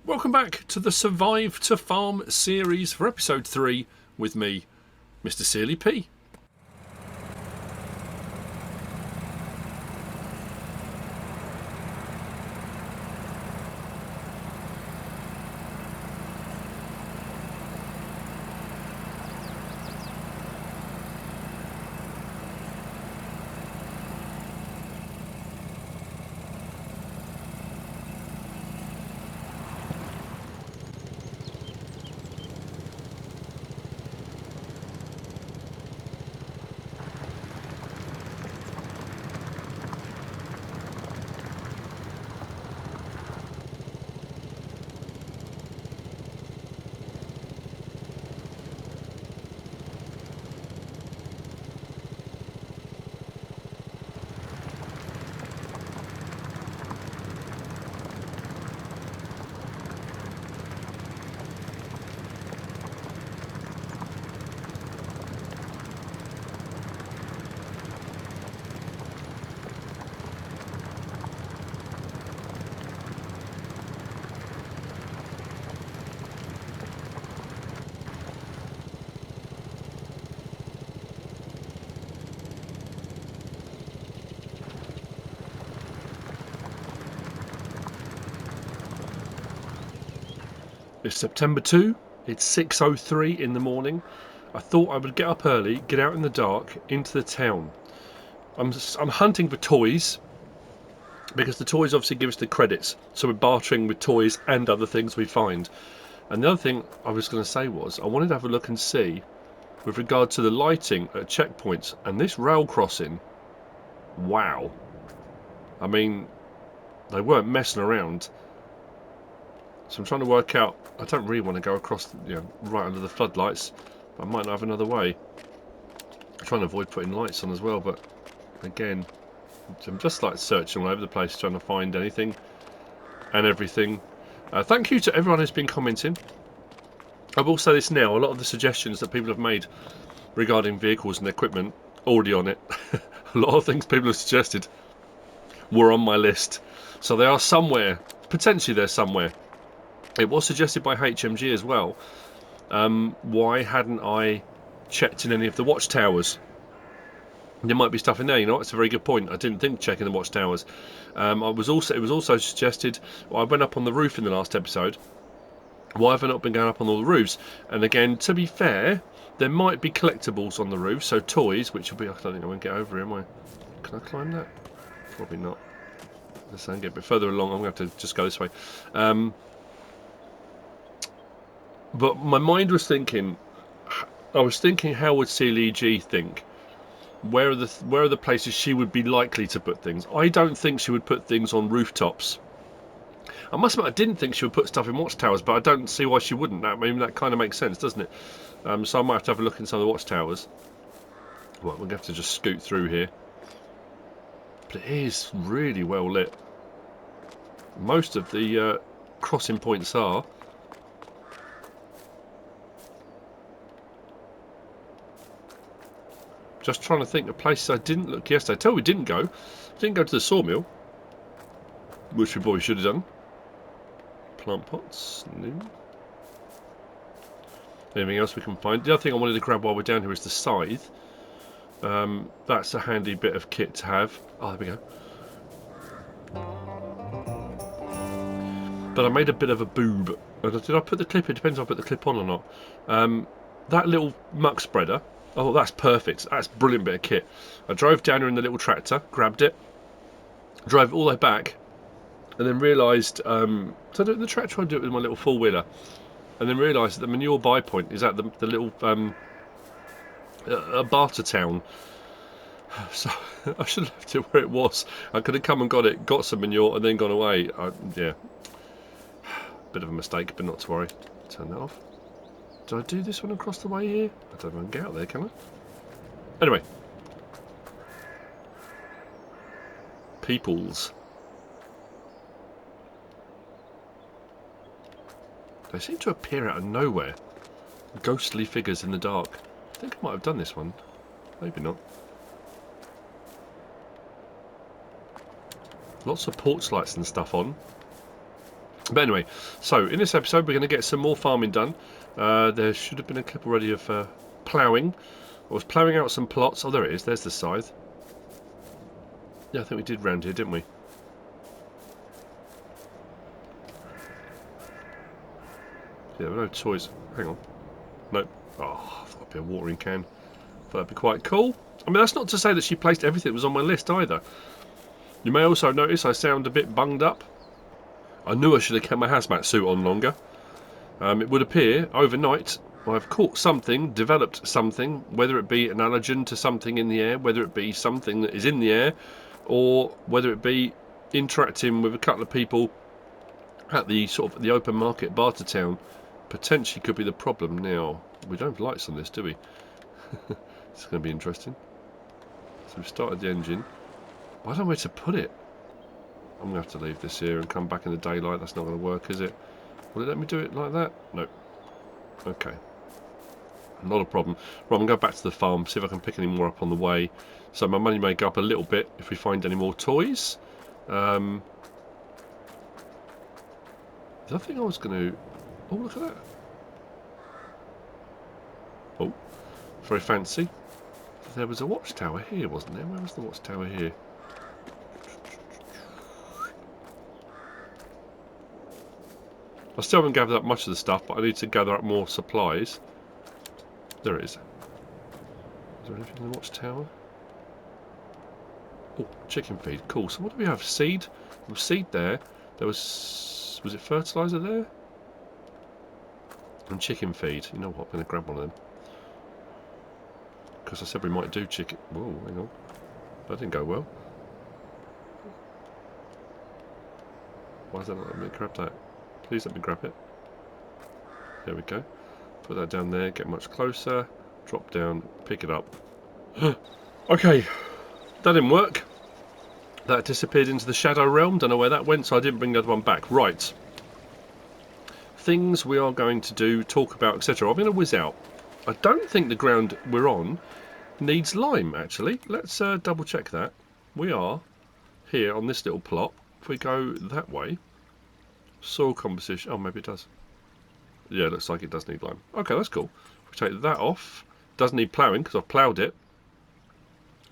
Welcome back to the Survive to Farm series for episode 3 with me, MrSealyp. It's September 2, it's 6:03 in the morning. I thought I would get up early, get out in the dark, into the town. I'm hunting for toys, because the toys obviously give us the credits, so we're bartering with toys and other things we find. And the other thing I was going to say was, I wanted to have a look and see, with regard to the lighting at checkpoints, and this rail crossing, wow. I mean, they weren't messing around. So I'm trying to work out, I don't really want to go across, right under the floodlights, but I might not have another way. I'm trying to avoid putting lights on as well, but again, I'm just like searching all over the place, trying to find anything and everything. Thank you to everyone who's been commenting. I will say this now, a lot of the suggestions that people have made regarding vehicles and equipment, already on it. A lot of things people have suggested were on my list. So they are somewhere, potentially they're somewhere. It was suggested by HMG as well. Why hadn't I checked in any of the watchtowers? There might be stuff in there, it's a very good point. I didn't think checking the watchtowers. It was also suggested, I went up on the roof in the last episode. Why have I not been going up on all the roofs? And again, to be fair, there might be collectibles on the roof, so toys, which will be, I don't think I won't get over here, am I? Can I climb that? Probably not. Let's get a bit further along. I'm going to have to just go this way. But my mind was thinking, how would SealyEG think? Where are the places she would be likely to put things? I don't think she would put things on rooftops. I must admit, I didn't think she would put stuff in watchtowers, but I don't see why she wouldn't. That kind of makes sense, doesn't it? So I might have to have a look in some of the watchtowers. Well, we're going to have to just scoot through here. But it is really well lit. Most of the crossing points are. Just trying to think of places I didn't look yesterday. I tell you we didn't go. Didn't go to the sawmill, which we probably should have done. Plant pots, no. Anything else we can find? The other thing I wanted to grab while we're down here is the scythe. That's a handy bit of kit to have. Oh, there we go. But I made a bit of a boob. Did I put the clip in? Depends if I put the clip on or not. That little muck spreader. Oh, that's perfect. That's a brilliant bit of kit. I drove down here in the little tractor, grabbed it, drove it all the way back, and then realised, so I do it in the tractor, I do it with my little four-wheeler, and then realised that the manure buy point is at the little barter town. So I should have left it where it was. I could have come and got it, got some manure, and then gone away. Yeah, bit of a mistake, but not to worry. Turn that off. Did I do this one across the way here? I don't know if I can get out there, can I? Anyway. Peoples. They seem to appear out of nowhere. Ghostly figures in the dark. I think I might have done this one. Maybe not. Lots of porch lights and stuff on. But anyway, so in this episode we're going to get some more farming done. There should have been a clip already of ploughing. I was ploughing out some plots. Oh, there it is. There's the scythe. Yeah, I think we did round here, didn't we? Yeah, there were no toys. Hang on. Nope. Oh, I thought it'd be a watering can. Thought that'd be quite cool. I mean, that's not to say that she placed everything that was on my list either. You may also notice I sound a bit bunged up. I knew I should have kept my hazmat suit on longer. It would appear overnight I've caught something, developed something, whether it be an allergen to something in the air, whether it be something that is in the air, or whether it be interacting with a couple of people at the sort of the open market barter town. Potentially could be the problem. Now, we don't have lights on this, do we? It's going to be interesting. So we've started the engine. I don't know where to put it. I'm going to have to leave this here and come back in the daylight. That's not going to work, is it? Will it let me do it like that? No. Okay. Not a problem. Right, I'm going to go back to the farm, see if I can pick any more up on the way. So my money may go up a little bit if we find any more toys. The other thing I was going to... Oh, look at that. Oh, very fancy. There was a watchtower here, wasn't there? Where was the watchtower here? I still haven't gathered up much of the stuff, but I need to gather up more supplies. There it is. Is there anything in the watchtower? Oh, chicken feed. Cool. So what do we have? Seed? There was seed there. There was it fertilizer there? And chicken feed. You know what? I'm going to grab one of them. Because I said we might do chicken... Whoa, hang on. That didn't go well. Why is that not letting me grab that? Please let me grab it. There we go. Put that down there, get much closer, drop down, pick it up. Okay, that didn't work. That disappeared into the shadow realm. Don't know where that went, so I didn't bring the other one back. Right. Things we are going to do, talk about, etc. I'm going to whiz out. I don't think the ground we're on needs lime, actually. Let's double check that. We are here on this little plot. If we go that way, soil composition. Oh, maybe it does. Yeah, it looks like it does need lime. Okay, that's cool. If we take that off, doesn't need ploughing because I've ploughed it.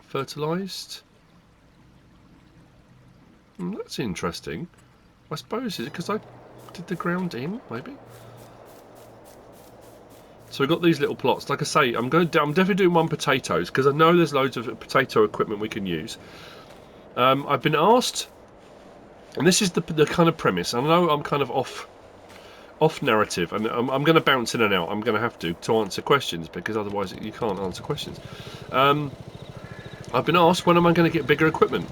Fertilised. That's interesting. I suppose is it because I did the ground in, maybe. So we've got these little plots. Like I say, I'm definitely doing one potatoes because I know there's loads of potato equipment we can use. I've been asked, and this is the kind of premise. I know I'm kind of off narrative, and I'm going to bounce in and out. I'm going to have to answer questions because otherwise you can't answer questions. I've been asked, when am I going to get bigger equipment?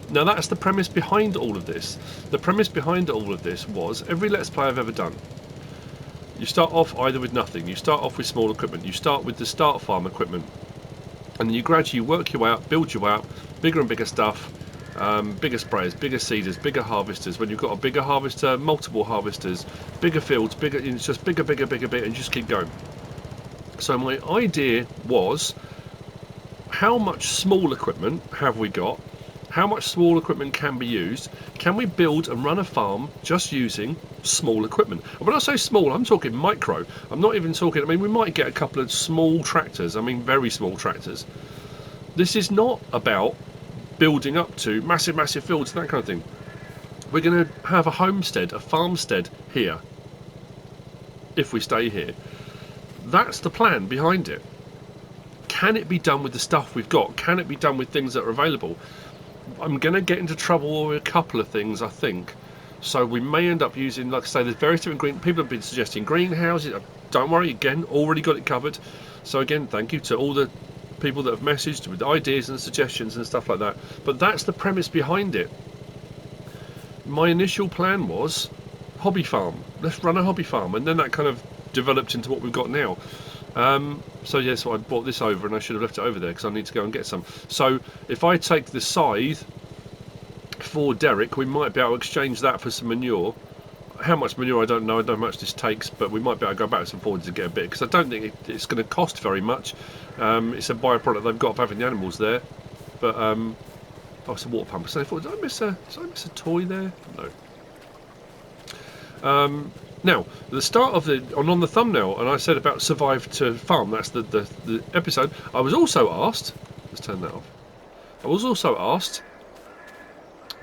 Now that's the premise behind all of this. The premise behind all of this was every Let's Play I've ever done. You start off either with nothing. You start off with small equipment. You start with the start farm equipment, and then you gradually work your way up, build your way up, bigger and bigger stuff. Bigger sprayers, bigger seeders, bigger harvesters. When you've got a bigger harvester, multiple harvesters, bigger fields, bigger. It's just bigger, and just keep going. So my idea was, how much small equipment have we got? How much small equipment can be used? Can we build and run a farm just using small equipment? And when I say small, I'm talking micro. I'm not even talking. I mean, we might get a couple of small tractors. I mean, very small tractors. This is not about building up to massive fields and that kind of thing. We're going to have a homestead, a farmstead here if we stay here. That's the plan behind it. Can it be done with the stuff we've got? Can it be done with things that are available? I'm going to get into trouble with a couple of things, I think. So we may end up using, like I say, there's various different people have been suggesting greenhouses. Don't worry, again, already got it covered. So again, thank you to all the people that have messaged with ideas and suggestions and stuff like that. But that's the premise behind it. My initial plan was hobby farm. Let's run a hobby farm, and then that kind of developed into what we've got now. So yeah, so I brought this over, and I should have left it over there because I need to go and get some. So if I take the scythe for Derek, we might be able to exchange that for some manure. How much manure I don't know. I don't know how much this takes, but we might be able to go back to some forwards and get a bit, because I don't think it's going to cost very much. It's a byproduct they've got of having the animals there. But oh, it's a water pump. So I thought, did I miss a toy there? No. Now, the start of on the thumbnail, and I said about survive to farm. That's the episode. I was also asked. Let's turn that off. I was also asked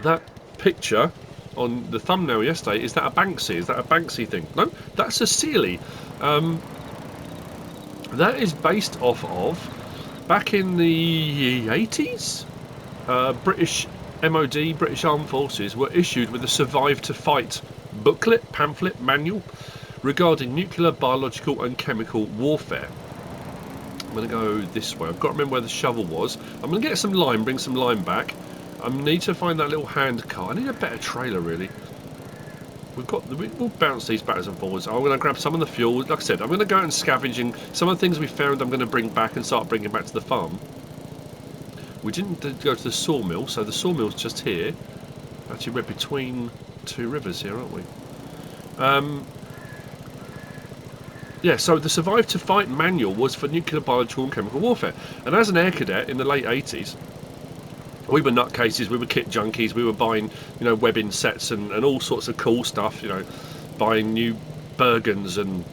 that picture on the thumbnail yesterday. Is that a Banksy? Is that a Banksy thing? No, that's a Sealy. That is based off of back in the 80s. British MOD, British Armed Forces, were issued with a Survive to Fight booklet, pamphlet, manual regarding nuclear, biological and chemical warfare. I'm going to go this way. I've got to remember where the shovel was. I'm going to get some lime, bring some lime back. I need to find that little hand car. I need a better trailer, really. We'll bounce these backwards and forwards. I'm going to grab some of the fuel. Like I said, I'm going to go out and scavenging. Some of the things we found I'm going to bring back and start bringing back to the farm. We didn't go to the sawmill, so the sawmill's just here. Actually, we're between two rivers here, aren't we? Yeah, so the Survive to Fight manual was for nuclear, biological and chemical warfare. And as an air cadet in the late 80s, we were nutcases, we were kit junkies, we were buying, webbing sets and all sorts of cool stuff, buying new Bergens and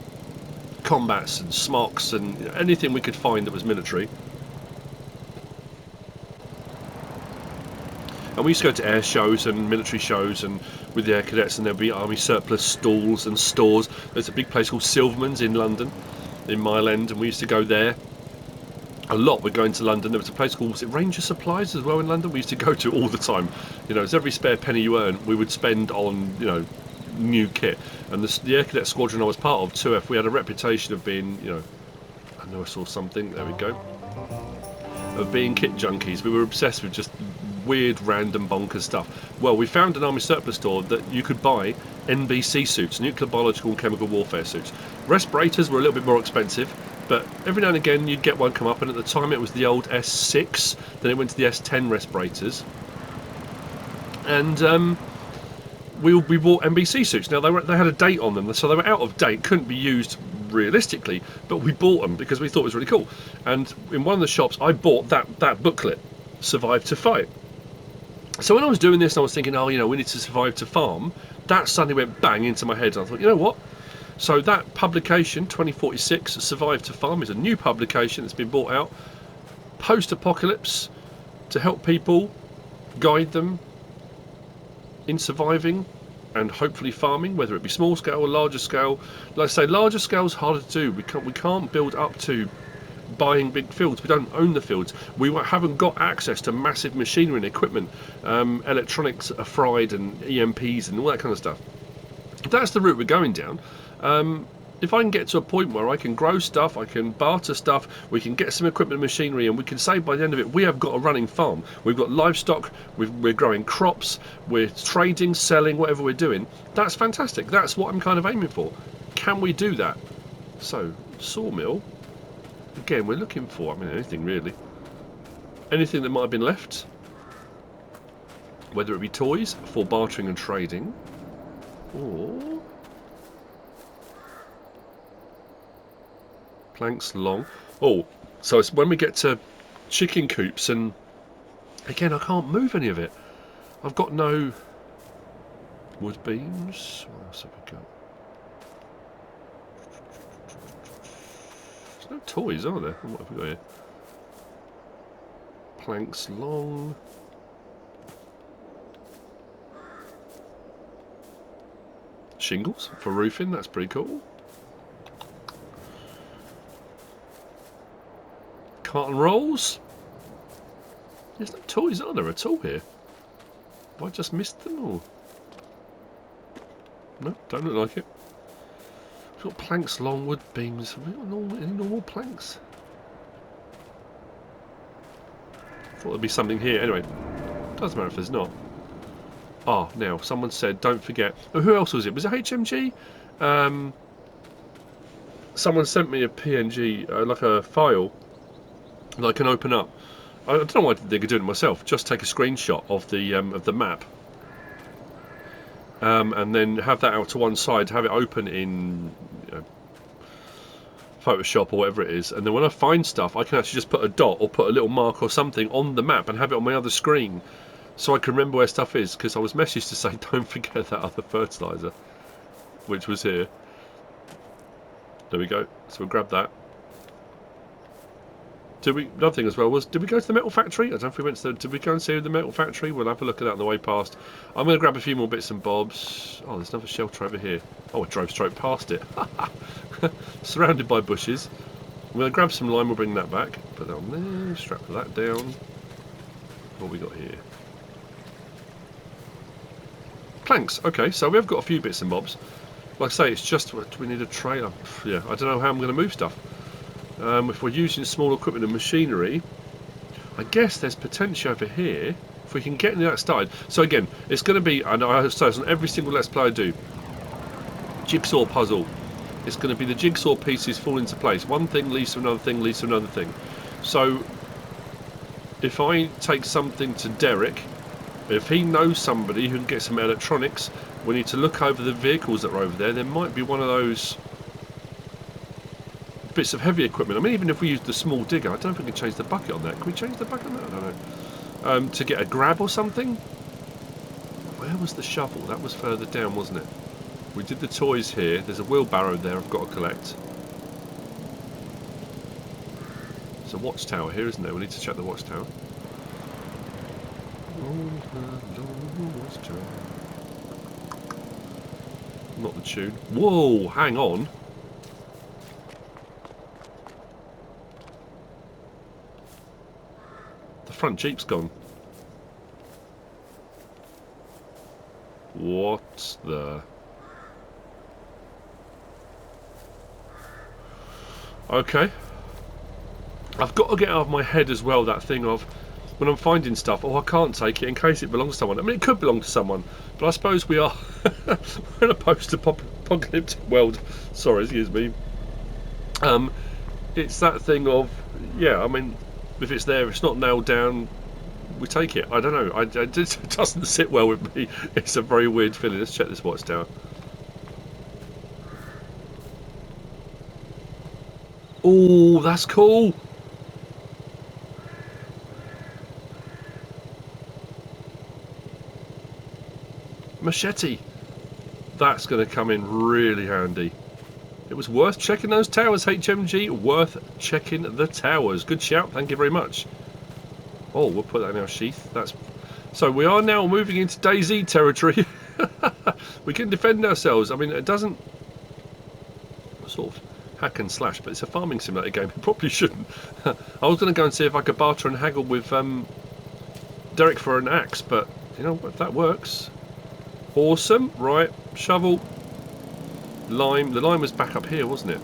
combats and smocks and anything we could find that was military. And we used to go to air shows and military shows and with the air cadets, and there'd be army surplus stalls and stores. There's a big place called Silverman's in London, in Mile End, and we used to go there a lot. We'd go into London. There was a place called, was it Ranger Supplies as well in London? We used to go to all the time. It's every spare penny you earn we would spend on, new kit. And the air cadet squadron I was part of, 2F, we had a reputation of being, I know I saw something, there we go, of being kit junkies. We were obsessed with just weird, random, bonkers stuff. Well, we found an army surplus store that you could buy NBC suits, nuclear, biological and chemical warfare suits. Respirators were a little bit more expensive, but every now and again you'd get one come up, and at the time it was the old S6, then it went to the S10 respirators. And we bought NBC suits. Now they had a date on them, so they were out of date, couldn't be used realistically, but we bought them because we thought it was really cool. And in one of the shops I bought that booklet, Survive to Fight. So when I was doing this, I was thinking, we need to survive to farm. That suddenly went bang into my head. And I thought, you know what? So that publication, 2046, Survive to Farm, is a new publication that's been brought out post-apocalypse to help people, guide them in surviving and hopefully farming, whether it be small scale or larger scale. Like I say, larger scale is harder to do. We can't build up to buying big fields. We don't own the fields. We haven't got access to massive machinery and equipment. Electronics are fried and EMPs and all that kind of stuff. That's the route we're going down. If I can get to a point where I can grow stuff, I can barter stuff, we can get some equipment and machinery, and we can say by the end of it we have got a running farm. We've got livestock, we're growing crops, we're trading, selling, whatever we're doing. That's fantastic. That's what I'm kind of aiming for. Can we do that? So, sawmill. Again, we're looking for, anything really. Anything that might have been left. Whether it be toys for bartering and trading, or planks long. Oh, so it's when we get to chicken coops, and again, I can't move any of it. I've got no wood beams. What else have we got? No toys, are there? What have we got here? Planks long. Shingles for roofing, that's pretty cool. Carton rolls. There's no toys, are there, at all here? Have I just missed them, or? No, don't look like it. We've got planks, long, wood beams. Have we got any normal planks? Thought there'd be something here. Anyway, doesn't matter if there's not. Ah, now, someone said, don't forget. Oh, who else was it? Was it HMG? Someone sent me a PNG, like a file that I can open up. I don't know why they could do it myself. Just take a screenshot of the map. And then have that out to one side, have it open in Photoshop or whatever it is, and then when I find stuff I can actually just put a dot or put a little mark or something on the map and have it on my other screen so I can remember where stuff is, because I was messaged to say don't forget that other fertiliser. which was here. There we go. So we'll grab that. Another thing as well was, did we go to the metal factory? I don't know if we went to did we go and see the metal factory? We'll have a look at that on the way past. I'm going to grab a few more bits and bobs. Oh, there's another shelter over here. Oh, I drove straight past it. Surrounded by bushes. I'm going to grab some lime, we'll bring that back. Put that on there, strap that down. What have we got here? Planks. Okay, so we have got a few bits and bobs. Like I say, it's just we need a trailer. Yeah, I don't know how I'm going to move stuff. If we're using small equipment and machinery, I guess there's potential over here if we can get that started. So again, it's going to be, I know I say this on every single Let's Play I do, jigsaw puzzle. It's going to be the jigsaw pieces fall into place. One thing leads to another thing, leads to another thing. So if I take something to Derek, if he knows somebody who can get some electronics, we need to look over the vehicles that are over there. There might be one of those bits of heavy equipment. I mean, even if we use the small digger, I don't know if we can change the bucket on that. Can we change the bucket on that? I don't know. To get a grab or something? Where was the shovel? That was further down, wasn't it? We did the toys here. There's a wheelbarrow there I've got to collect. There's a watchtower here, isn't there? We need to check the watchtower. Not the tune. Whoa, hang on. Front Jeep's gone. What the... Okay. I've got to get out of my head as well that thing of when I'm finding stuff, oh, I can't take it in case it belongs to someone. I mean, it could belong to someone, but I suppose we are we're in a post-apocalyptic world. Sorry, excuse me. It's that thing of, yeah, I mean, if it's there, if it's not nailed down, we take it. I don't know. It doesn't sit well with me. It's a very weird feeling. Let's check this watchtower. Oh, that's cool. Machete. That's going to come in really handy. It was worth checking those towers, HMG. Worth checking the towers. Good shout. Thank you very much. Oh, we'll put that in our sheath. So we are now moving into DayZ territory. We can defend ourselves. I mean, it doesn't sort of hack and slash, but it's a farming simulator game. It probably shouldn't. I was going to go and see if I could barter and haggle with Derek for an axe, but you know, if that works, awesome. Right, shovel. Lime. The lime was back up here, wasn't it?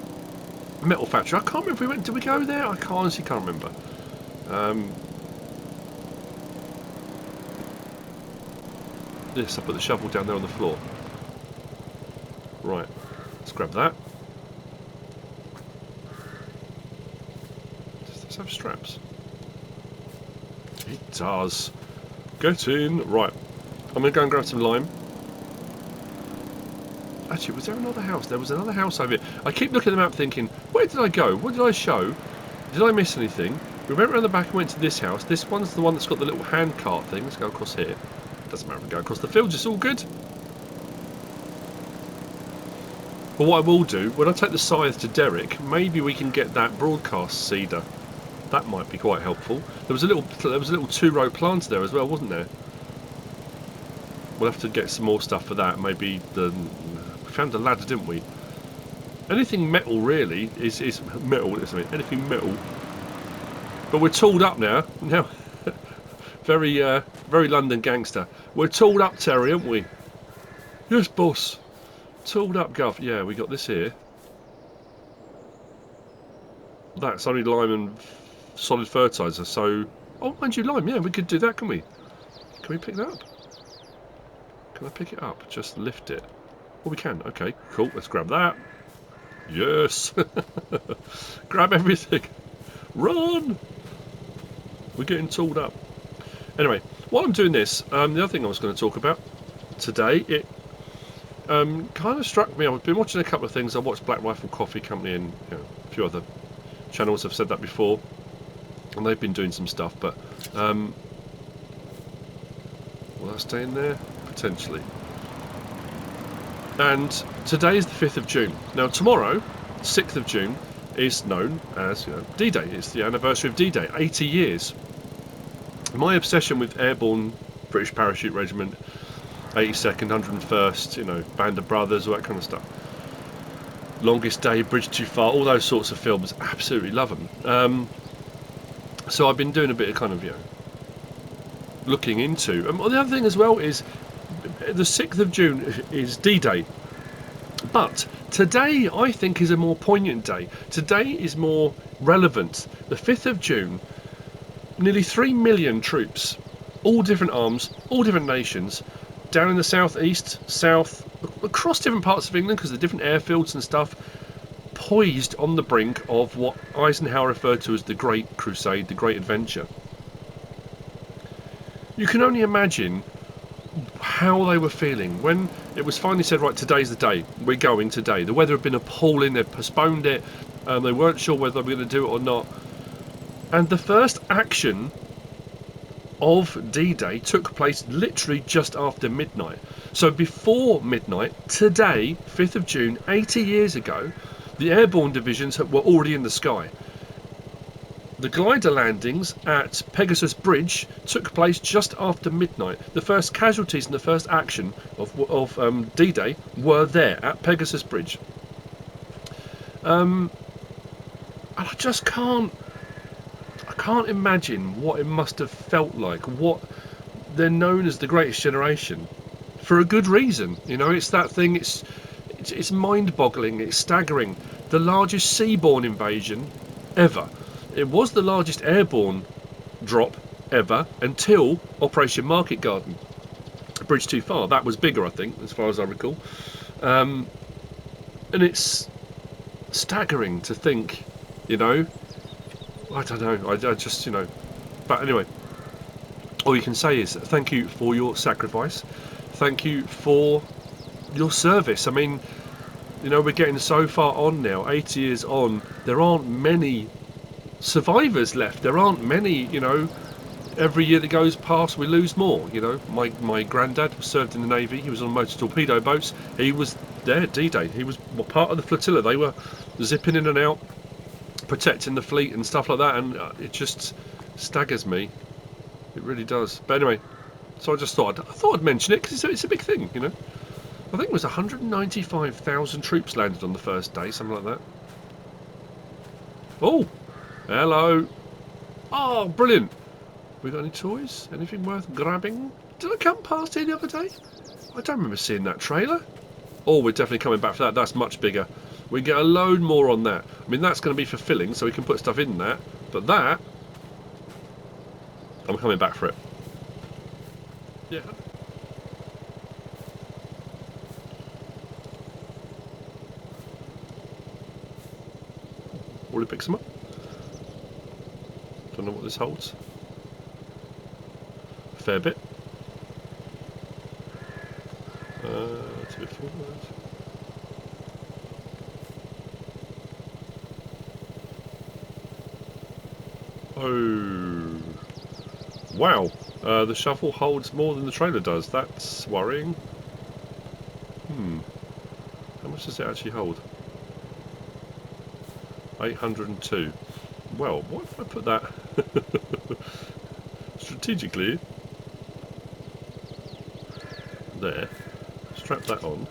Metal factory. I can't remember if we went. Did we go there? I honestly can't remember. This. I put the shovel down there on the floor. Right. Let's grab that. Does this have straps? It does. Get in. Right. I'm going to go and grab some lime. Actually, was there another house? There was another house over here. I keep looking at the map thinking, where did I go? What did I show? Did I miss anything? We went around the back and went to this house. This one's the one that's got the little hand cart thing. Let's go across here. Doesn't matter if we go across the fields, it's all good. But what I will do, when I take the scythe to Derek, maybe we can get that broadcast seeder. That might be quite helpful. There was a little two-row plant there as well, wasn't there? We'll have to get some more stuff for that. Maybe we found a ladder, didn't we? Anything metal really is metal, isn't it? Anything metal. But we're tooled up now. Now, very London gangster. We're tooled up, Terry, aren't we? Yes, boss. Tooled up, Gov. Yeah, we got this here. That's only lime and solid fertiliser. So, oh, mind you, lime. Yeah, we could do that, can we? Can we pick that up? Can I pick it up? Just lift it. Oh, we can. Okay, cool. Let's grab that. Yes. Grab everything. Run. We're getting tooled up. Anyway, while I'm doing this, the other thing I was going to talk about today, it kind of struck me. I've been watching a couple of things. I watched Black Rifle Coffee Company and a few other channels have said that before, and they've been doing some stuff. But will I stay in there? Potentially. And today is the 5th of June. Now tomorrow, 6th of June, is known as D-Day. It's the anniversary of D-Day, 80 years. My obsession with airborne British Parachute Regiment, 82nd, 101st, Band of Brothers, all that kind of stuff. Longest Day, Bridge Too Far, all those sorts of films, absolutely love them. So I've been doing a bit of kind of, looking into. The other thing as well is the 6th of June is D-Day. But today, I think, is a more poignant day. Today is more relevant. The 5th of June, nearly 3 million troops, all different arms, all different nations, down in the southeast, south, across different parts of England, because of the different airfields and stuff, poised on the brink of what Eisenhower referred to as the Great Crusade, the Great Adventure. You can only imagine how they were feeling when it was finally said, right, today's the day, we're going today. The weather had been appalling, they'd postponed it, they weren't sure whether they were going to do it or not. And the first action of D-Day took place literally just after midnight. So before midnight, today, 5th of June, 80 years ago, the airborne divisions were already in the sky. The glider landings at Pegasus Bridge took place just after midnight. The first casualties and the first action of D-Day were there at Pegasus Bridge. And I just can't imagine what it must have felt like. What they're known as the Greatest Generation for a good reason. It's that thing. It's mind-boggling. It's staggering. The largest seaborne invasion ever. It was the largest airborne drop ever until Operation Market Garden. Bridge Too Far. That was bigger, I think, as far as I recall. And it's staggering to think, I don't know. I just, But anyway, all you can say is thank you for your sacrifice. Thank you for your service. I mean, we're getting so far on now, 80 years on. There aren't many survivors left. There aren't many, every year that goes past we lose more. My granddad served in the Navy. He was on motor torpedo boats. He was there at D-Day. He was part of the flotilla. They were zipping in and out, protecting the fleet and stuff like that, and it just staggers me. It really does. But anyway, so I just thought I'd mention it because it's a big thing. I think it was 195,000 troops landed on the first day, something like that. Oh, hello. Oh, brilliant. We got any toys? Anything worth grabbing? Did I come past here the other day? I don't remember seeing that trailer. Oh, we're definitely coming back for that. That's much bigger. We can get a load more on that. I mean, that's going to be for filling, so we can put stuff in that. But that, I'm coming back for it. Yeah. Already pick some up. Don't know what this holds. A fair bit. It's a bit full. Oh, wow. The shovel holds more than the trailer does. That's worrying. How much does it actually hold? 802. Well, what if I put that strategically there, strap that on.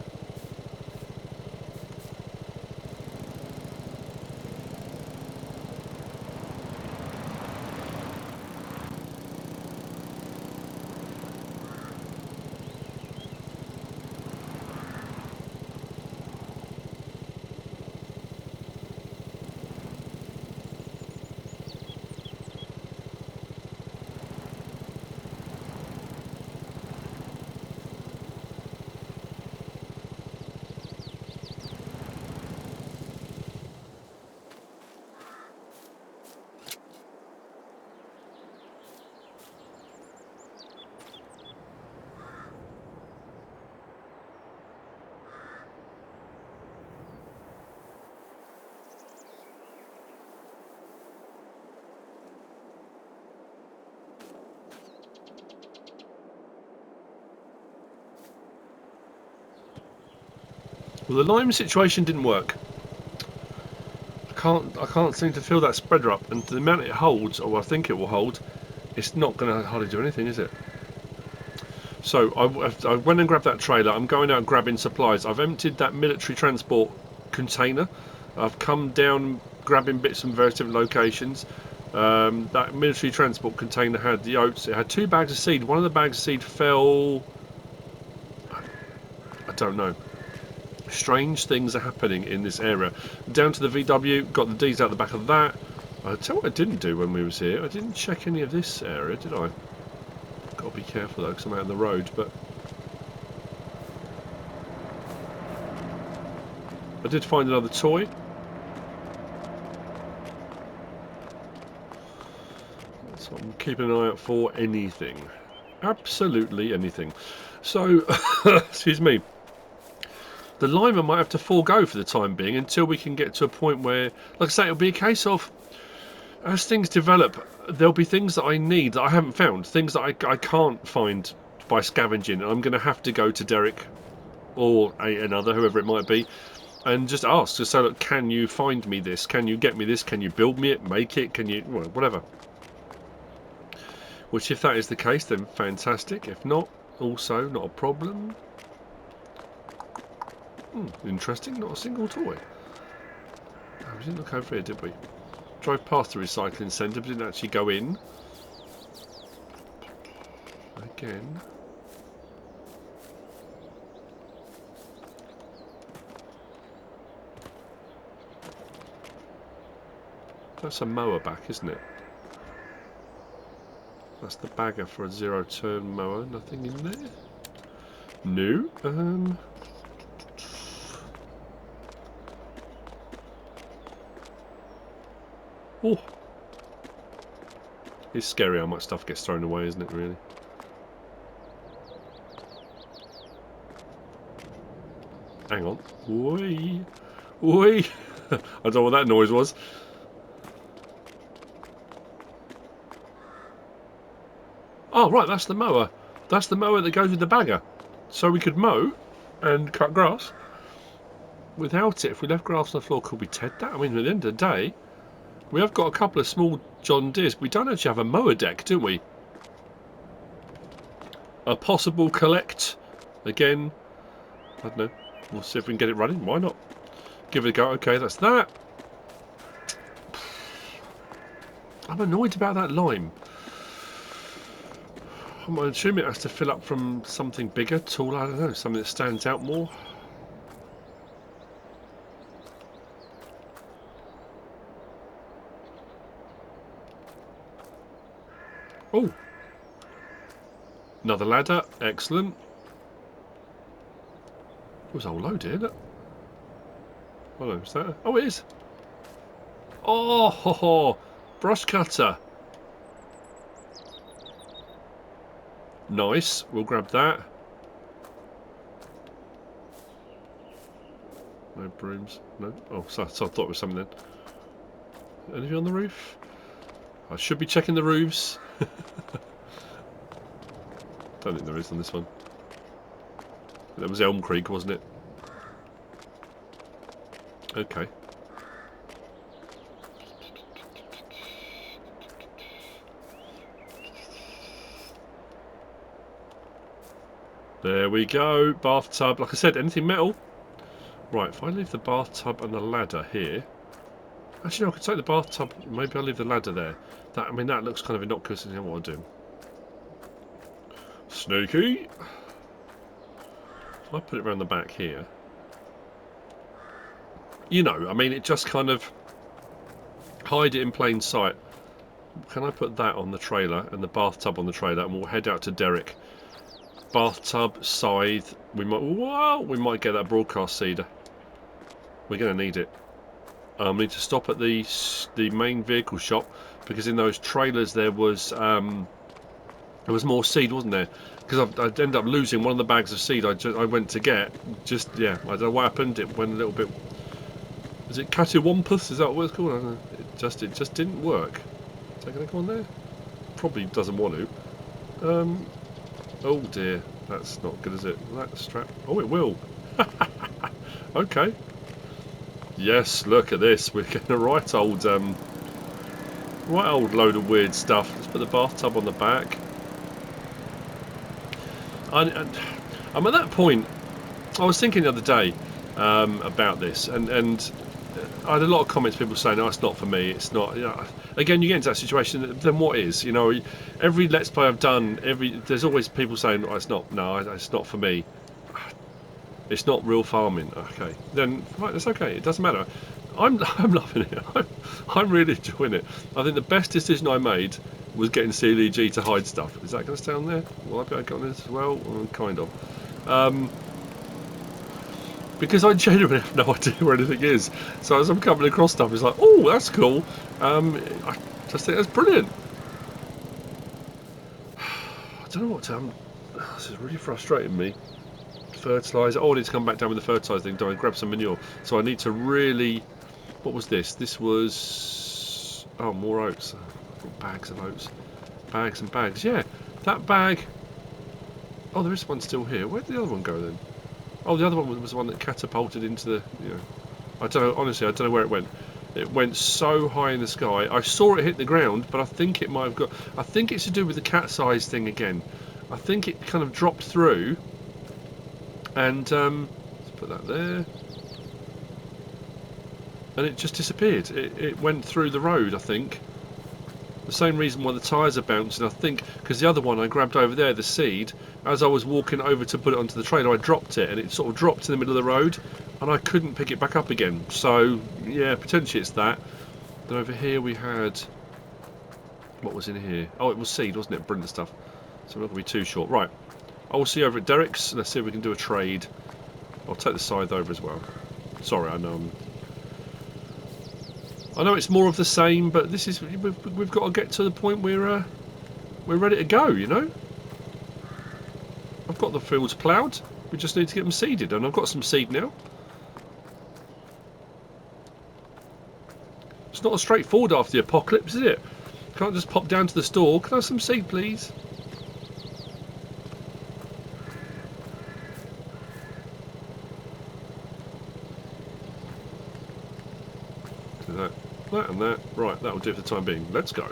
Well, the lime situation didn't work. I can't seem to fill that spreader up, and the amount it holds, or I think it will hold, it's not going to hardly do anything, is it? So I went and grabbed that trailer. I'm going out grabbing supplies. I've emptied that military transport container. I've come down grabbing bits from various different locations. That military transport container had the oats. It had 2 bags of seed. One of the bags of seed fell. I don't know. Strange things are happening in this area. Down to the VW, got the D's out the back of that. I'll tell you what I didn't do when we was here. I didn't check any of this area, did I? Got to be careful though, because I'm out on the road. But I did find another toy. So I'm keeping an eye out for anything. Absolutely anything. So, excuse me. The lime I might have to forego for the time being until we can get to a point where, like I say, it'll be a case of, as things develop, there'll be things that I need that I haven't found, things that I can't find by scavenging. I'm going to have to go to Derek or another, whoever it might be, and just ask to say, look, can you find me this? Can you get me this? Can you build me it? Make it? Can you, well, whatever. Which, if that is the case, then fantastic. If not, also not a problem. Interesting, not a single toy. Oh, we didn't look over here, did we? Drove past the recycling centre, but didn't actually go in. Again. That's a mower back, isn't it? That's the bagger for a 0-turn mower. Nothing in there? No. Oh, it's scary how much stuff gets thrown away, isn't it, really? Hang on. Whee! Whee! I don't know what that noise was. Oh, right, that's the mower. That's the mower that goes with the bagger. So we could mow and cut grass. Without it, if we left grass on the floor, could we ted that? I mean, at the end of the day, we have got a couple of small John Deeres. We don't actually have a mower deck, do we? A possible collect. Again, I don't know. We'll see if we can get it running. Why not? Give it a go. Okay, that's that. I'm annoyed about that lime. I'm assuming it has to fill up from something bigger, taller, I don't know, something that stands out more. Oh! Another ladder, excellent. It was a whole load here, look. Oh no, is that? Oh, it is! Oh, ho, ho. Brush cutter. Nice, we'll grab that. No brooms, no. Oh, so I thought it was something then. Anything on the roof? I should be checking the roofs. Don't think there is on this one. That was Elm Creek, wasn't it? Okay. There we go. Bathtub. Like I said, anything metal. Right, if I leave the bathtub and the ladder here. Actually, no, I could take the bathtub. Maybe I'll leave the ladder there. That, I mean, that looks kind of innocuous. I don't know what I'll do. Sneaky. If I put it around the back here. You know, I mean, it just kind of hide it in plain sight. Can I put that on the trailer and the bathtub on the trailer, and we'll head out to Derek. Bathtub, scythe. We might get that broadcast seeder. We're going to need it. We need to stop at the main vehicle shop, because in those trailers there was more seed, wasn't there? Because I'd end up losing one of the bags of seed I went to get. Yeah, I don't know what happened. It went a little bit. Is it cattywampus? Is that what it's called? I don't know. It just didn't work. Is that going to go on there? Probably doesn't want to. Oh dear, that's not good, is it? That strap. Oh, it will. Okay. Yes, look at this. We're getting a right old load of weird stuff. Let's put the bathtub on the back. And I'm at that point. I was thinking the other day about this, and I had a lot of comments, people saying, "No, it's not for me. It's not." You know, again, you get into that situation. Then what is? You know, every Let's Play I've done, there's always people saying, "Oh, it's not. No, it's not for me. It's not real farming." Okay, then right, that's okay. It doesn't matter. I'm loving it. I'm really enjoying it. I think the best decision I made was getting SealyEG to hide stuff. Is that going to stay on there? Will I be able to get on this as well? Kind of. Because I genuinely have no idea where anything is. So as I'm coming across stuff, it's like, oh, that's cool. I just think that's brilliant. I don't know what to... this is really frustrating me. Fertiliser. Oh, I need to come back down with the fertiliser thing. Don't grab some manure. So I need to really... What was this? This was... Oh, more oats. Bags of oats. Bags and bags. Yeah, that bag... Oh, there is one still here. Where did the other one go then? Oh, the other one was the one that catapulted into the... You know, I don't know, honestly, I don't know where it went. It went so high in the sky. I saw it hit the ground, but I think it might have got... I think it's to do with the cat's eyes thing again. I think it kind of dropped through. And, let's put that there. And it just disappeared. It went through the road, I think. The same reason why the tyres are bouncing, I think, because the other one I grabbed over there, the seed, as I was walking over to put it onto the trailer, I dropped it, and it sort of dropped in the middle of the road, and I couldn't pick it back up again. So, yeah, potentially it's that. Then over here we had... What was in here? Oh, it was seed, wasn't it? Brilliant stuff. So we're not going to be too short. Right. I will see you over at Derek's. Let's see if we can do a trade. I'll take the scythe over as well. Sorry, I know it's more of the same, but this is we've got to get to the point where we're ready to go, you know. I've got the fields ploughed. We just need to get them seeded, and I've got some seed now. It's not as straightforward after the apocalypse, is it? Can't just pop down to the store. Can I have some seed, please? Do that and that. Right, that will do for the time being. Let's go.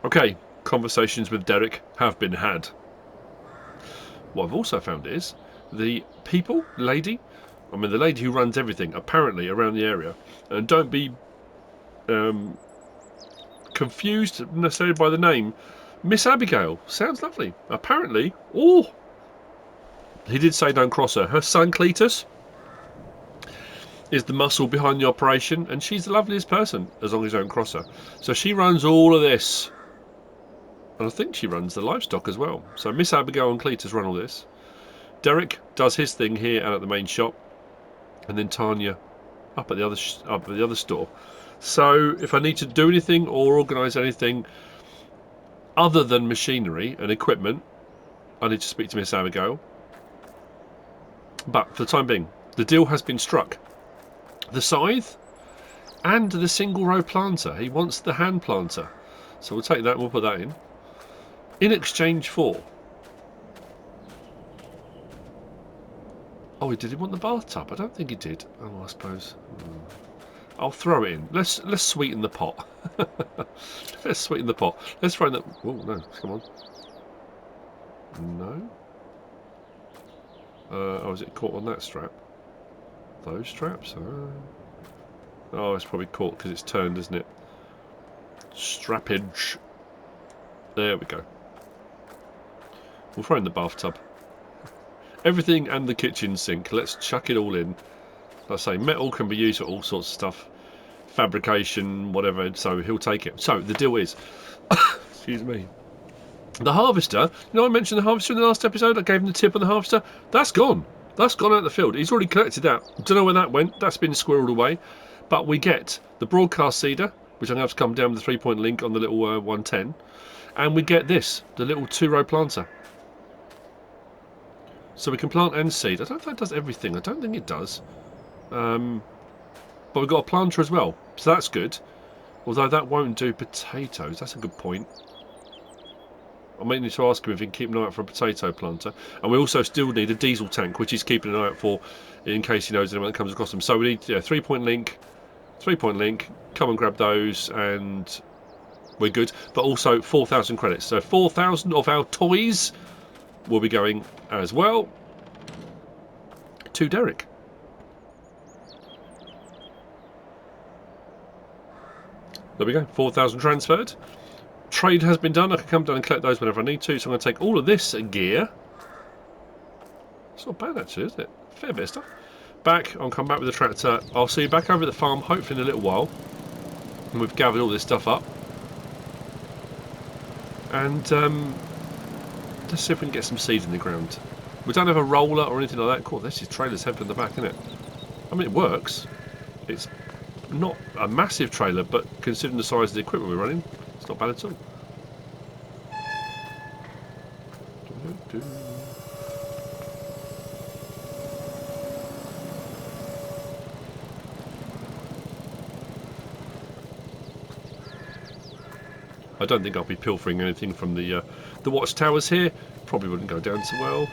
Okay, conversations with Derek have been had. What I've also found is the lady who runs everything, apparently, around the area, and don't be confused necessarily by the name, Miss Abigail. Sounds lovely. Apparently, he did say don't cross her. Her son Cletus is the muscle behind the operation, and she's the loveliest person, as long as you don't cross her. So she runs all of this. And I think she runs the livestock as well. So Miss Abigail and Cletus run all this. Derek does his thing here and at the main shop, and then Tanya up at the other store. So if I need to do anything or organise anything other than machinery and equipment, I need to speak to Miss Abigail. But for the time being, the deal has been struck. The scythe and the single row planter. He wants the hand planter, so we'll take that and we'll put that in exchange for... Oh, did he want the bathtub? I don't think he did. Oh, I suppose. I'll throw it in. Let's sweeten the pot. Let's sweeten the pot. Let's throw in that. Oh no! Come on. No. Oh, is it caught on that strap? Those straps? Oh, it's probably caught because it's turned, isn't it? Strappage. There we go. We'll throw in the bathtub. Everything and the kitchen sink. Let's chuck it all in. Like I say, metal can be used for all sorts of stuff. Fabrication, whatever. So he'll take it. So the deal is... Excuse me. The harvester. You know, I mentioned the harvester in the last episode. I gave him the tip on the harvester. That's gone. That's gone out of the field. He's already collected that. Don't know where that went. That's been squirreled away. But we get the broadcast seeder, which I'm going to have to come down with the 3-point link on the little 110. And we get this, the little 2-row planter. So we can plant and seed. I don't think it does everything. I don't think it does. But we've got a planter as well. So that's good. Although that won't do potatoes. That's a good point. I may need to ask him if he can keep an eye out for a potato planter. And we also still need a diesel tank, which he's keeping an eye out for in case he knows anyone that comes across them. So we need 3-point link, come and grab those, and we're good. But also 4,000 credits. So 4,000 of our toys will be going as well to Derek. There we go, 4,000 transferred. Trade has been done. I can come down and collect those whenever I need to. So I'm going to take all of this gear. It's not bad actually, is it? Fair bit of stuff. Back, I'll come back with the tractor. I'll see you back over at the farm, hopefully in a little while. And we've gathered all this stuff up. And let's see if we can get some seed in the ground. We don't have a roller or anything like that. Cool, this is trailer's heavy in the back, isn't it? I mean, it works. It's not a massive trailer, but considering the size of the equipment we're running, it's not bad at all. I don't think I'll be pilfering anything from the watchtowers here. Probably wouldn't go down so well.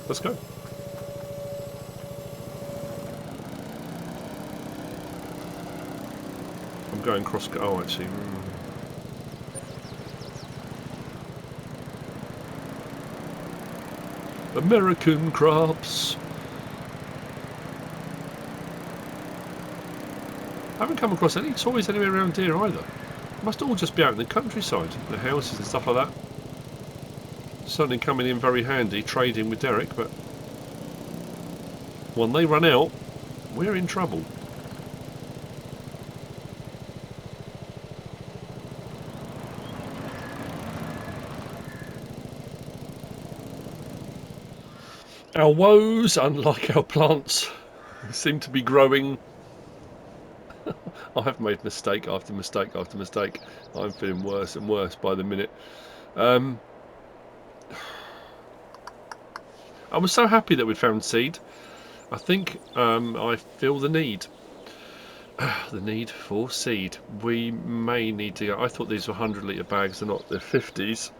Let's go. I'm going cross. Oh, actually. American crops. I haven't come across any toys anywhere around here either. Must all just be out in the countryside, the houses and stuff like that. Certainly coming in very handy, trading with Derek, but when they run out, we're in trouble. Our woes, unlike our plants, seem to be growing. I have made mistake after mistake after mistake. I'm feeling worse and worse by the minute. I was so happy that we'd found seed. I think I feel the need. The need for seed. We may need to go. I thought these were 100 litre bags. They're not. They're 50s.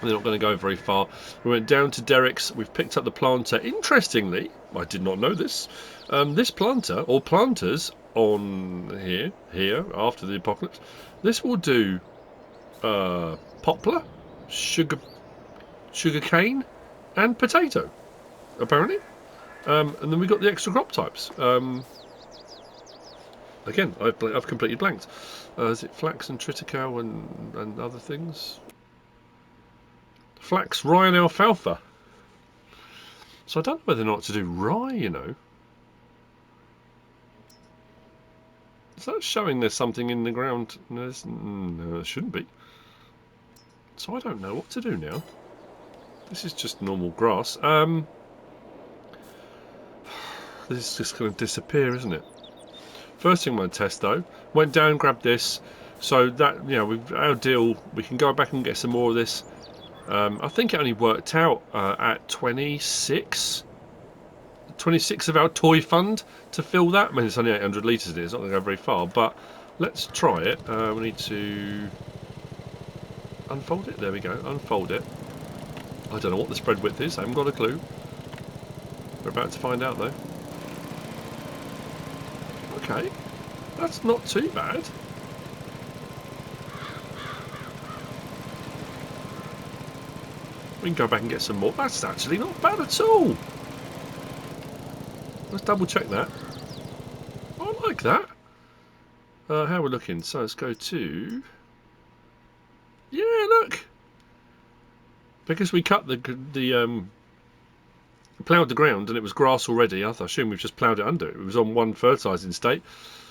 They're not going to go very far. We went down to Derek's. We've picked up the planter. Interestingly, I did not know this. This planter, or planters on here after the apocalypse, this will do poplar, sugar cane, and potato, apparently. And then we got the extra crop types. Again, I've completely blanked. Is it flax and triticale and other things? Flax, rye and alfalfa. So I don't know whether or not to do rye, you know. Is that showing there's something in the ground? No, it shouldn't be. So I don't know what to do now. This is just normal grass. This is just going to disappear, isn't it? First thing I'm going to test though. Went down, grabbed this. So that, you know, with our deal, we can go back and get some more of this. I think it only worked out at 26 of our toy fund to fill that. I mean, it's only 800 litres in it, it's not going to go very far, but let's try it. We need to unfold it. There we go, unfold it. I don't know what the spread width is, I haven't got a clue. We're about to find out though. Okay, that's not too bad. We can go back and get some more. That's actually not bad at all. Let's double check that. I like that. How we're looking. So let's go to... Yeah, look. Because we cut ploughed the ground and it was grass already. I assume we've just ploughed it under. It was on one fertilising state.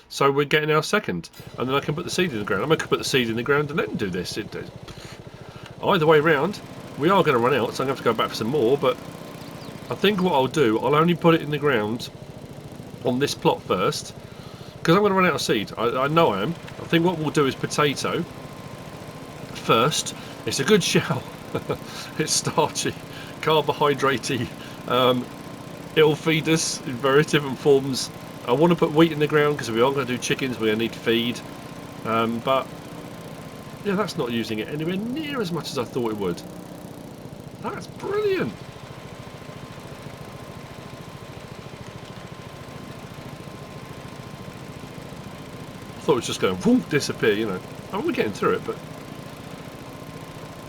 So we're getting our second. And then I can put the seed in the ground. I'm going to put the seed in the ground and then do this. Either way round. We are going to run out, so I'm going to have to go back for some more, but I think what I'll do, I'll only put it in the ground on this plot first, because I'm going to run out of seed. I know I am. I think what we'll do is potato first. It's a good shell. It's starchy, carbohydratey. It'll feed us in various different forms. I want to put wheat in the ground, because if we are going to do chickens, we're going to need feed. But Yeah, that's not using it anywhere near as much as I thought it would. That's brilliant. I thought it was just going to disappear, you know. I mean, we're getting through it, but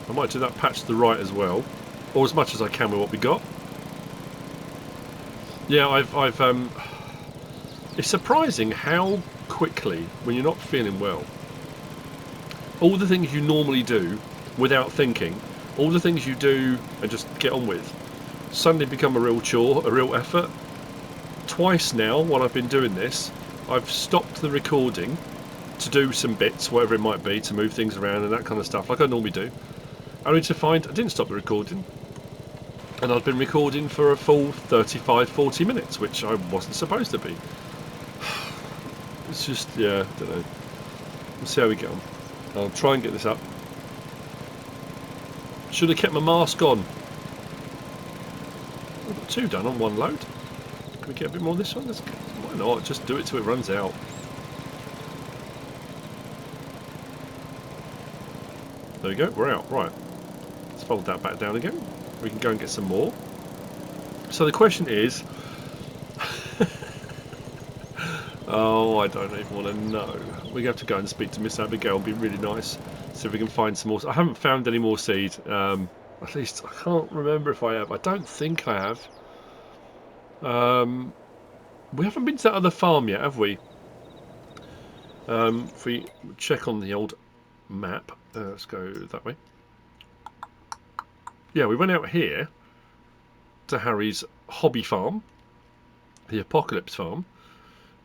I might do that patch to the right as well, or as much as I can with what we got. Yeah, it's surprising how quickly, when you're not feeling well, all the things you normally do without thinking, all the things you do and just get on with, suddenly become a real chore, a real effort. Twice now, while I've been doing this, I've stopped the recording to do some bits, whatever it might be, to move things around and that kind of stuff, like I normally do. Only to find I didn't stop the recording, and I'd been recording for a full 35-40 minutes, which I wasn't supposed to be. It's just, yeah, I don't know. We'll see how we get on. I'll try and get this up. Should have kept my mask on. I've got 2 done on 1 load. Can we get a bit more of this one? Why not? Just do it till it runs out. There we go, we're out. Right. Let's fold that back down again. We can go and get some more. So the question is... oh, I don't even want to know. We have to go and speak to Miss Abigail and be really nice. See if we can find some more. I haven't found any more seed. At least I can't remember if I have. I don't think I have. We haven't been to that other farm yet, have we? If we check on the old map, let's go that way. Yeah, we went out here to Harry's hobby farm, the Apocalypse farm.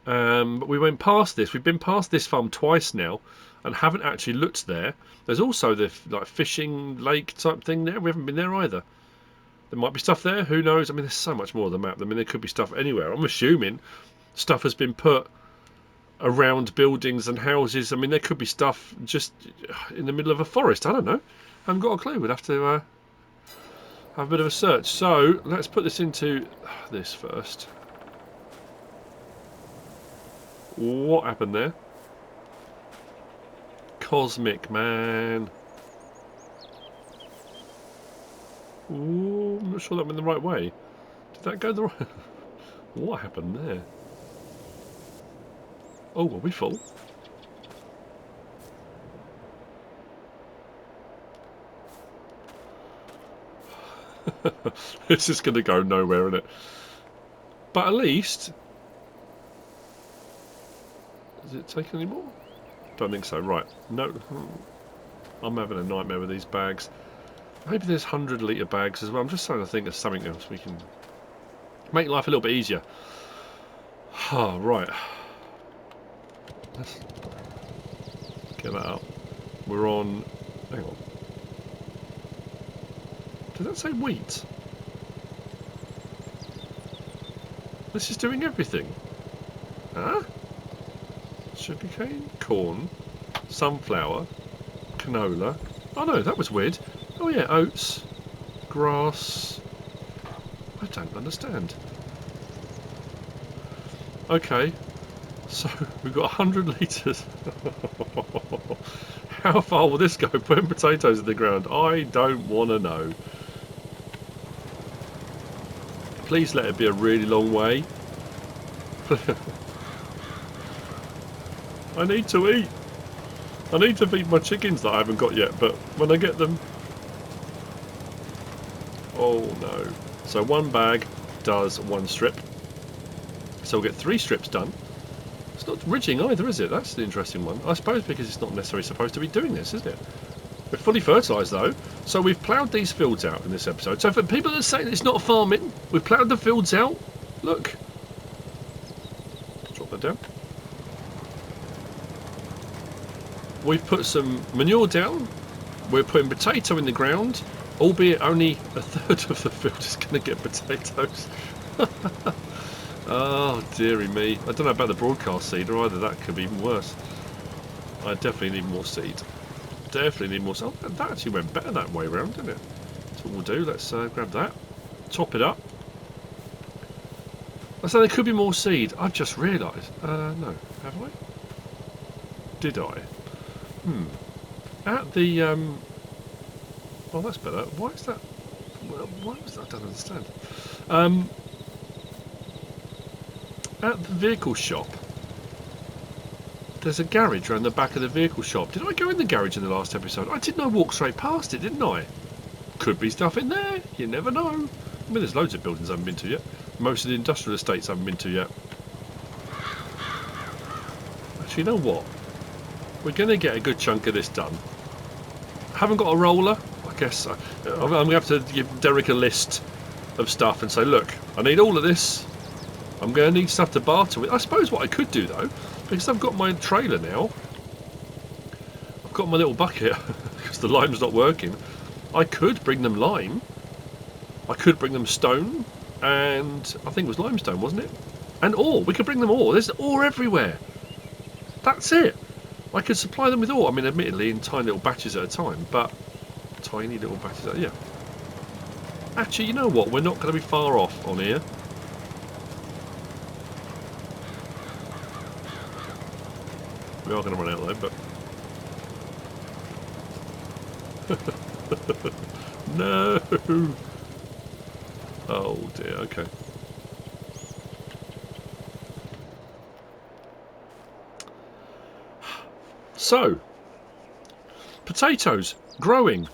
But we went past this. We've been past this farm twice now, and haven't actually looked there. There's also the like fishing lake type thing there. We haven't been there either. There might be stuff there. Who knows? I mean, there's so much more of the map. I mean, there could be stuff anywhere. I'm assuming stuff has been put around buildings and houses. I mean, there could be stuff just in the middle of a forest. I don't know. I haven't got a clue. We'd have to have a bit of a search. So let's put this into this first. What happened there? Cosmic, man. Ooh, I'm not sure that went the right way. Did that go the right... What happened there? Oh, were we full? It's just going to go nowhere, isn't it? But at least... Does it take any more? Don't think so. Right. No. I'm having a nightmare with these bags. Maybe there's 100-litre bags as well. I'm just trying to think of something else we can make life a little bit easier. Oh, right. Let's get that up. We're on... Hang on. Did that say wheat? This is doing everything. Huh? Sugarcane, corn, sunflower, canola. Oh no, that was weird. Oh yeah, oats, grass. I don't understand. Okay, so we've got 100 litres. How far will this go? Putting potatoes in the ground? I don't want to know. Please let it be a really long way. I need to eat. I need to feed my chickens that I haven't got yet, but when I get them... Oh no. So 1 bag does 1 strip. So we'll get 3 strips done. It's not ridging either, is it? That's the interesting one. I suppose because it's not necessarily supposed to be doing this, is it? We're fully fertilised though. So we've ploughed these fields out in this episode. So for people that say it's not farming, we've ploughed the fields out. Look. Drop that down. We've put some manure down. We're putting potato in the ground, albeit only a third of the field is going to get potatoes. Oh, dearie me. I don't know about the broadcast seed or either. That could be even worse. I definitely need more seed. Definitely need more seed. Oh, that actually went better that way around, didn't it? That's what we'll do. Let's grab that. Top it up. I said there could be more seed. I've just realised. No. Have I? Did I? At the oh, that's better. Why is that? Why was that? I don't understand. At the vehicle shop, there's a garage around the back of the vehicle shop. Did I go in the garage in the last episode? I didn't. I walked straight past it, didn't I? Could be stuff in there. You never know. I mean, there's loads of buildings I haven't been to yet. Most of the industrial estates I haven't been to yet. Actually, you know what? We're going to get a good chunk of this done. I haven't got a roller. I guess I'm going to have to give Derek a list of stuff and say, look, I need all of this. I'm going to need stuff to barter with. I suppose what I could do, though, because I've got my trailer now, I've got my little bucket, because the lime's not working, I could bring them lime, I could bring them stone, and I think it was limestone, wasn't it? And ore. We could bring them ore. There's ore everywhere. That's it. I could supply them with ore. I mean, admittedly, in tiny little batches at a time, but tiny little batches at, yeah. Actually, you know what? We're not going to be far off on here. We are going to run out though, but no. Oh dear. Okay. So, potatoes growing,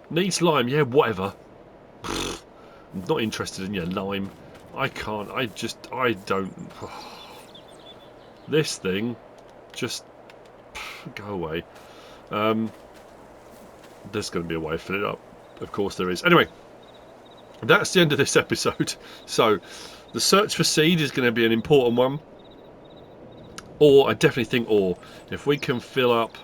needs lime. Yeah, whatever. Pfft, I'm not interested in your lime. I can't. I don't. This thing, just go away. There's going to be a way to fill it up. Of course there is. Anyway, that's the end of this episode. So, the search for seed is going to be an important one. Or, I definitely think ore. If we can fill up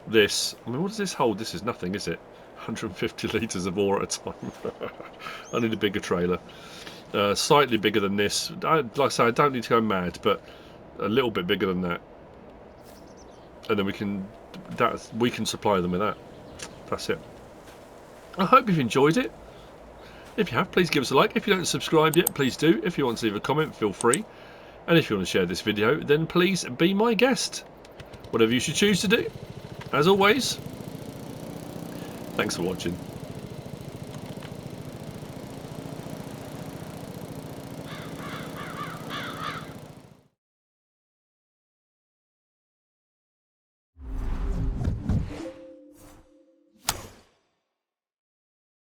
this... I mean, what does this hold? This is nothing, is it? 150 litres of ore at a time. I need a bigger trailer. Slightly bigger than this. Like I say, I don't need to go mad, but a little bit bigger than that. And then we can supply them with that. That's it. I hope you've enjoyed it. If you have, please give us a like. If you don't subscribe yet, please do. If you want to leave a comment, feel free. And if you want to share this video, then please be my guest. Whatever you should choose to do. As always, thanks for watching.